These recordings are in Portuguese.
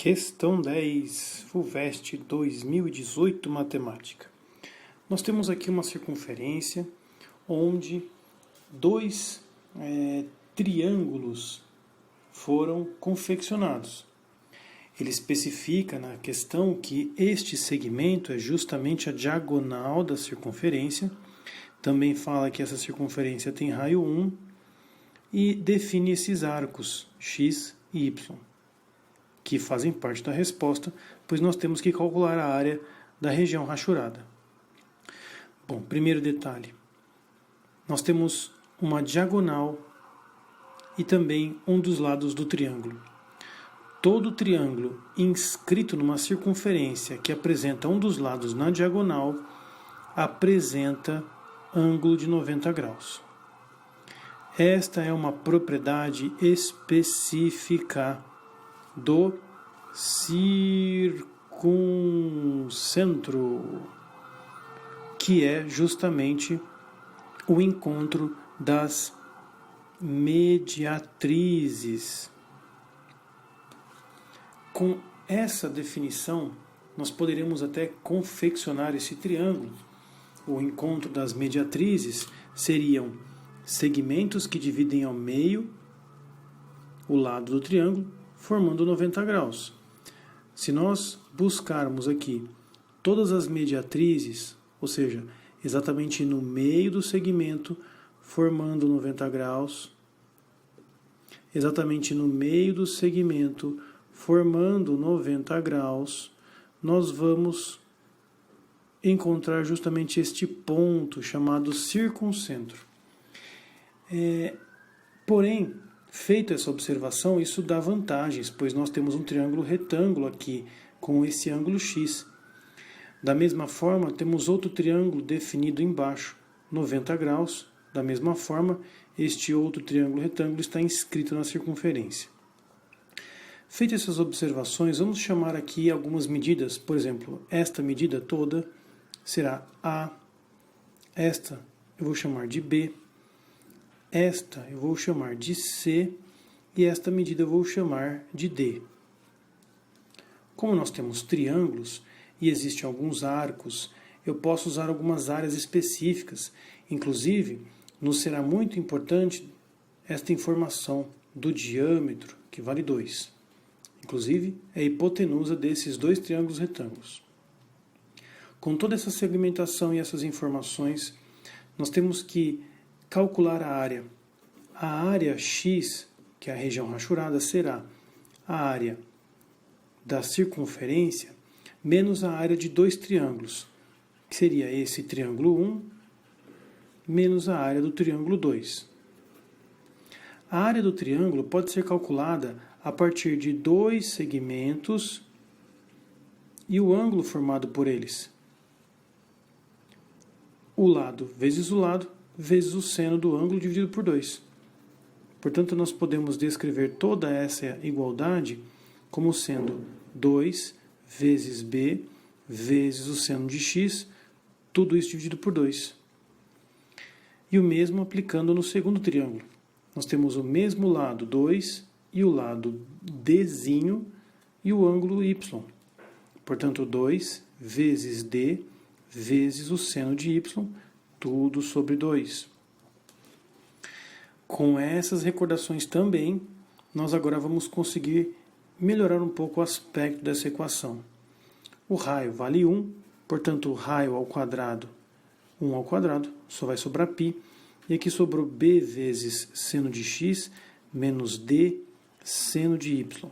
Questão 10, FUVEST 2018, Matemática. Nós temos aqui uma circunferência onde dois triângulos foram confeccionados. Ele especifica na questão que este segmento é justamente a diagonal da circunferência. Também fala que essa circunferência tem raio 1 e define esses arcos x e y, que fazem parte da resposta, pois nós temos que calcular a área da região rachurada. Bom, primeiro detalhe. Nós temos uma diagonal e também um dos lados do triângulo. Todo triângulo inscrito numa circunferência que apresenta um dos lados na diagonal apresenta ângulo de 90 graus. Esta é uma propriedade específica do circuncentro, que é justamente o encontro das mediatrizes. Com essa definição, nós poderíamos até confeccionar esse triângulo. O encontro das mediatrizes seriam segmentos que dividem ao meio o lado do triângulo, formando 90 graus. Se nós buscarmos aqui todas as mediatrizes, ou seja, exatamente no meio do segmento, formando 90 graus, exatamente no meio do segmento, formando 90 graus, nós vamos encontrar justamente este ponto chamado circuncentro. Porém, feita essa observação, isso dá vantagens, pois nós temos um triângulo retângulo aqui, com esse ângulo x. Da mesma forma, temos outro triângulo definido embaixo, 90 graus. Da mesma forma, este outro triângulo retângulo está inscrito na circunferência. Feitas essas observações, vamos chamar aqui algumas medidas. Por exemplo, esta medida toda será A, esta eu vou chamar de B, esta eu vou chamar de C e esta medida eu vou chamar de D. Como nós temos triângulos e existem alguns arcos, eu posso usar algumas áreas específicas. Inclusive, nos será muito importante esta informação do diâmetro, que vale 2. Inclusive, é a hipotenusa desses dois triângulos retângulos. Com toda essa segmentação e essas informações, nós temos que calcular a área. A área x, que é a região rachurada, será a área da circunferência menos a área de dois triângulos, que seria esse triângulo 1 menos a área do triângulo 2. A área do triângulo pode ser calculada a partir de dois segmentos e o ângulo formado por eles. O lado vezes o lado vezes o seno do ângulo dividido por 2. Portanto, nós podemos descrever toda essa igualdade como sendo 2 vezes b vezes o seno de x, tudo isso dividido por 2. E o mesmo aplicando no segundo triângulo. Nós temos o mesmo lado 2 e o lado dzinho e o ângulo y. Portanto, 2 vezes d vezes o seno de y, tudo sobre 2. Com essas recordações também, nós agora vamos conseguir melhorar um pouco o aspecto dessa equação. O raio vale 1, portanto, o raio ao quadrado, 1 ao quadrado, só vai sobrar π. E aqui sobrou b vezes seno de x menos d seno de y.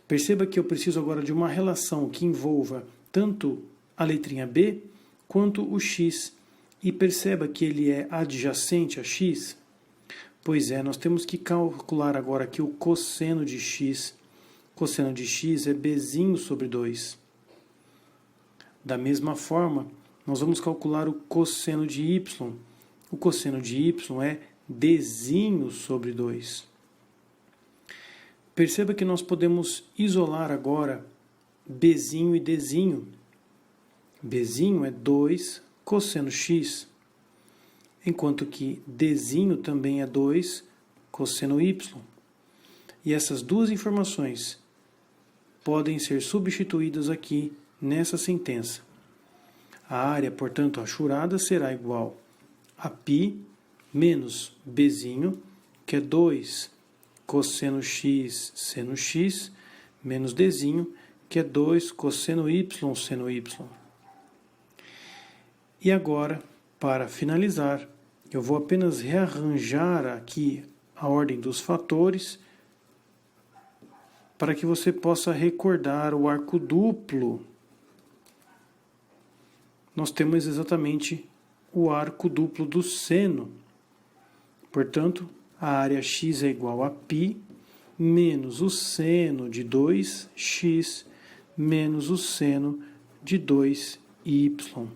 Perceba que eu preciso agora de uma relação que envolva tanto a letrinha b quanto o x. E perceba que ele é adjacente a x. Pois é, nós temos que calcular agora aqui o cosseno de x. Cosseno de x é bzinho sobre 2. Da mesma forma, nós vamos calcular o cosseno de y. O cosseno de y é dzinho sobre 2. Perceba que nós podemos isolar agora bzinho e dzinho. Bzinho é 2 cosseno x, enquanto que dzinho também é 2 cosseno y. E essas duas informações, podem ser substituídas aqui nessa sentença. A área, portanto, achurada será igual a π menos bzinho, que é 2 cosseno x seno x, menos dzinho, que é 2 cosseno y seno y. E agora, para finalizar, eu vou apenas rearranjar aqui a ordem dos fatores para que você possa recordar o arco duplo. Nós temos exatamente o arco duplo do seno. Portanto, a área x é igual a π menos o seno de 2x menos o seno de 2y.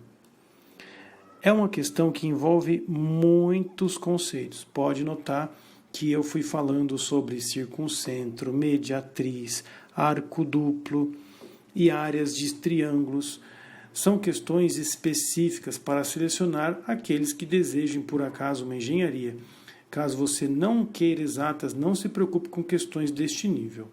É uma questão que envolve muitos conceitos. Pode notar que eu fui falando sobre circuncentro, mediatriz, arco duplo e áreas de triângulos. São questões específicas para selecionar aqueles que desejem, por acaso, uma engenharia. Caso você não queira exatas, não se preocupe com questões deste nível.